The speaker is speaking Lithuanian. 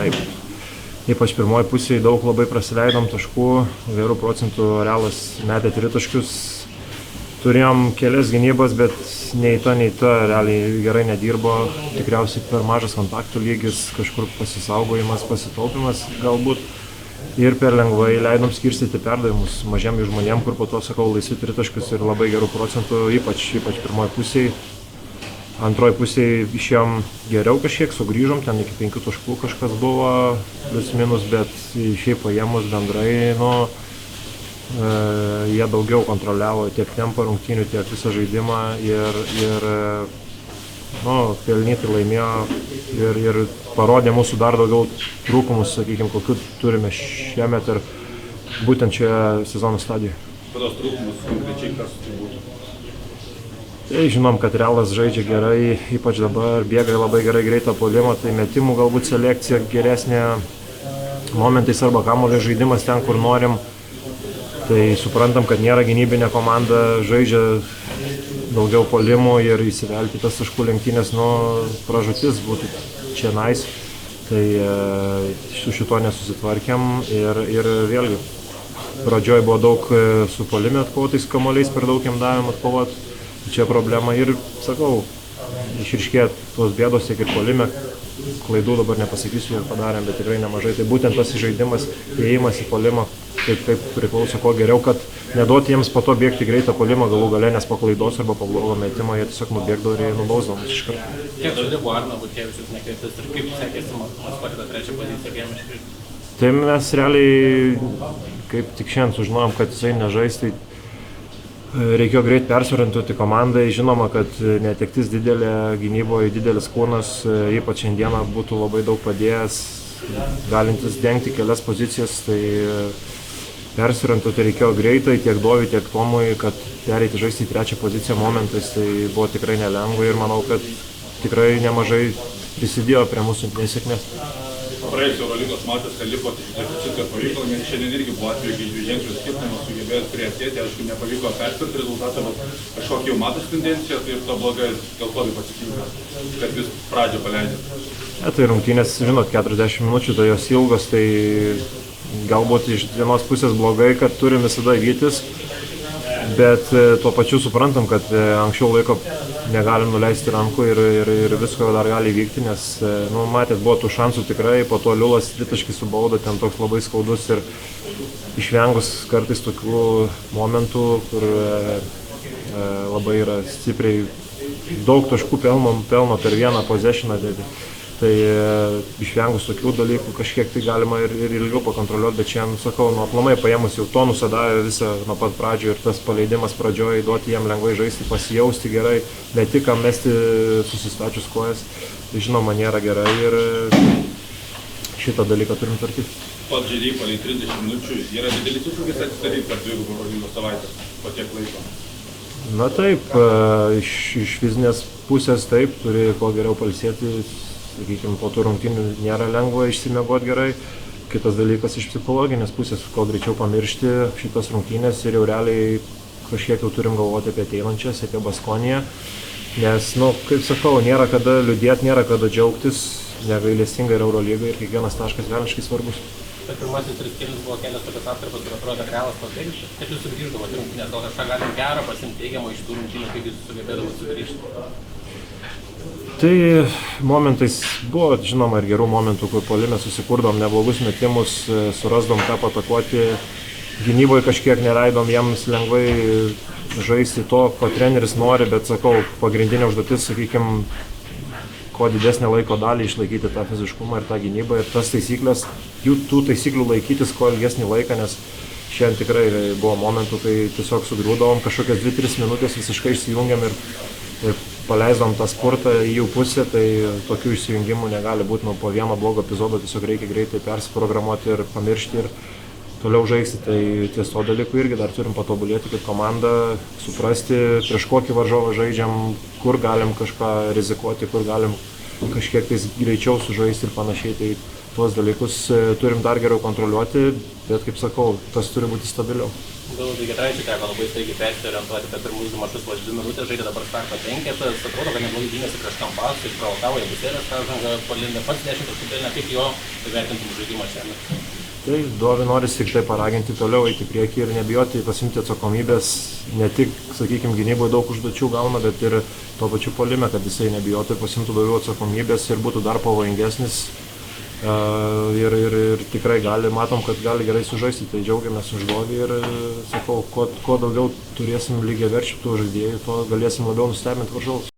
taip. Ypač pirmoji pusėje daug labai prasileidom taškų, gerų procentų Realas metė tritaškius. Turėjom kelias gynybas, bet nei ta, realiai gerai nedirbo. Tikriausiai per mažas kontaktų lygis, kažkur pasisaugojimas, pasitaupimas galbūt. Ir per lengvai leidom skirstyti perdavimus mažiem žmonėm, kur po to, sakau, laisvi tritaškius ir labai gerų procentų, ypač pirmoji pusėje. Antroji pusėje išėjom geriau kažkiek, sugrįžom, ten iki 5 taškų kažkas buvo, plius minus, bet šiaip paėmus bendrai, jie daugiau kontroliavo tiek tempą rungtynių, tiek visą žaidimą ir pelnytai laimėjo ir parodė mūsų dar daugiau trūkumus, sakykime, kokių turime šiemet ir būtent šioje sezono stadijoje. Kokios trūkumus konkrečiai kas būtų? Tai žinom, kad Realas žaidžia gerai, ypač dabar bėga labai gerai greitą puolimą, tai metimų galbūt selekcija geresnė, momentais arba kamuolio žaidimas ten, kur norim. Tai suprantam, kad nėra gynybinė komanda, žaidžia daugiau puolimų ir įsivelti tas taškų lenktynės, pražūtis būtų čia nice. Tai su šito nesusitvarkėm ir vėlgi pradžioj buvo daug su puolime atkovotais kamuoliais, per daug jam davėm atkovot. Čia problema ir, sakau, išryškėjo tos bėdos tiek ir puolime. Klaidų dabar nepasakysiu, ir padarėm, bet tikrai nemažai. Tai būtent tas žaidimas, įėjimas į puolimą, kaip priklauso kuo geriau, kad neduoti jiems po to bėgti greitą puolimą galų gale, nes po klaidos arba po blogo metimo jie tiesiog nubėgdavo ir jie nubausdavo mus iš karto. Kiek žaidė buvo Arno Butkevičius nekreiptas ir kaip sekėsi maskuoti tą trečią poziciją, kai jam iškrito? Tai mes realiai, kaip tik šiandien sužinojom, kad jisai nežais, tai reikėjo greit persorientuoti komandai. Žinoma, kad netektis didelė, gynyboje didelis kūnas, ypač šiandieną būtų labai daug padėjęs, galintis dengti kelias pozicijas, tai persorientuoti reikėjo greitai tiek Doviui, tiek Tomui, kad pereiti žaisti į trečią poziciją momentais, tai buvo tikrai nelengva ir manau, kad tikrai nemažai prisidėjo prie mūsų nesėkmės. Praėjusio Eurolygos matas, kad lipo deficitą pavyko, nes šiandien irgi buvo atveju, kai 2 ženklius skirtumus sugebėjot priartėti, aišku, nepavyko perspirti rezultatą, bet kažkokį jau matos tendenciją, tai ir to blogai, dėl ko tai pasikinka, kad vis pradžio paleidėt. Tai rungtynės, žinot, 40 minučių, tai jos ilgos, tai galbūt iš vienos pusės blogai, kad turim visada vytis, bet tuo pačiu suprantam, kad anksčiau laiko negalim nuleisti rankų ir visko dar gali vykti, nes, matėt, buvo tų šansų tikrai, po to Liulas tritaškį su bauda, ten toks labai skaudus ir išvengus kartais tokių momentų, kur labai yra stipriai daug taškų pelno per vieną possessioną, tai išvengus tokių dalykų kažkiek tai galima ir ilgiau pakontroliuoti, bet šiandien, sakau, aplamai paėmus jau tonusą davė visą nuo pat pradžių ir tas paleidimas pradžioj, duoti jiem lengvai žaisti, pasijausti gerai, ne tik mesti susistačius kojas, tai žinoma nėra gerai ir šitą dalyką turim tvarkyti. Pats žaidėjai palei 30 minučių yra didelis iššūkis atsidaryti per 2 Eurolygos savaitės po tiek laiko. Na taip, iš fizinės pusės taip, turi kuo geriau pailsėti. Sakykime, po tų rungtynių nėra lengva išsimiegoti gerai. Kitas dalykas iš psichologinės pusės, kuo greičiau pamiršti šitas rungtynės ir jau realiai kažkiek jau turim galvoti apie ateinančias, apie Baskoniją. Nes, kaip sakau, nėra kada liūdėti, nėra kada džiaugtis, negailestinga yra Eurolyga ir kiekvienas taškas velniškai svarbus. Per pirmasis 3 kėlinius buvo kelios tokios atkarpos, kur atrodo, kad Realas pabėgti. Kaip jūs sugrįždavote rungtynės, gal kažką galim gero pasimti teigiamo iš tų rungtynių, kaip jūs sugebėdavote sugrįžti? Tai momentais buvo, žinoma, ir gerų momentų, kur puolime susikurdom neblogus metimus, surasdom ką patakuoti, gynyboje kažkiek neleidom jiems lengvai žaisti to, ko treneris nori, bet sakau, pagrindinė užduotis, sakykime, kuo didesnę laiko dalį išlaikyti tą fiziškumą ir tą gynybą ir tas taisyklės, tų taisyklių laikytis kuo ilgesnį laiką, nes šiandien tikrai buvo momentų, kai tiesiog sugriūdavom, kažkokias 2-3 minutės visiškai išsijungiam ir paleisdom tą spurtą į jų pusę, tai tokių išsijungimų negali būti, po vieno blogo epizodo tiesiog reikia greitai persiprogramuoti ir pamiršti ir toliau žaisti, tai ties to dalykų irgi dar turim patobulėti kaip komanda, suprasti, prieš kokį varžovą žaidžiam, kur galim kažką rizikuoti, kur galim kažkiek tais greičiau sužaisti ir panašiai, tai tuos dalykus turim dar geriau kontroliuoti, bet kaip sakau, tas turi būti stabiliau. Galbūt Giedraičiui teko labai staigiai persiorientuoti per pirmus 2 mačus, vos 2 minutės žaidė, dabar starto 5, atrodo, kad neblogai gynėsi prieš Kampasą, išprovokavo Jabusėlės pražangą, Polindė pats 10 taškų pelnė, kaip jo vertintum žaidimą šiandien. Tai Dovi norisi tik tai paraginti toliau eiti į priekį ir nebijoti pasimti atsakomybės, ne tik, sakykime, gynyboje daug užduočių gauna, bet ir tuo pačiu puolime, kad jisai nebijotų ir pasimtų daugiau atsakomybės ir būtų dar pavojingesnis. Ir tikrai matom, kad gali gerai sužaisti, tai džiaugiamės už Dovį ir sakau, kuo daugiau turėsim lygiaverčių tų žaidėjų, tuo galėsim labiau nustebinti varžovus.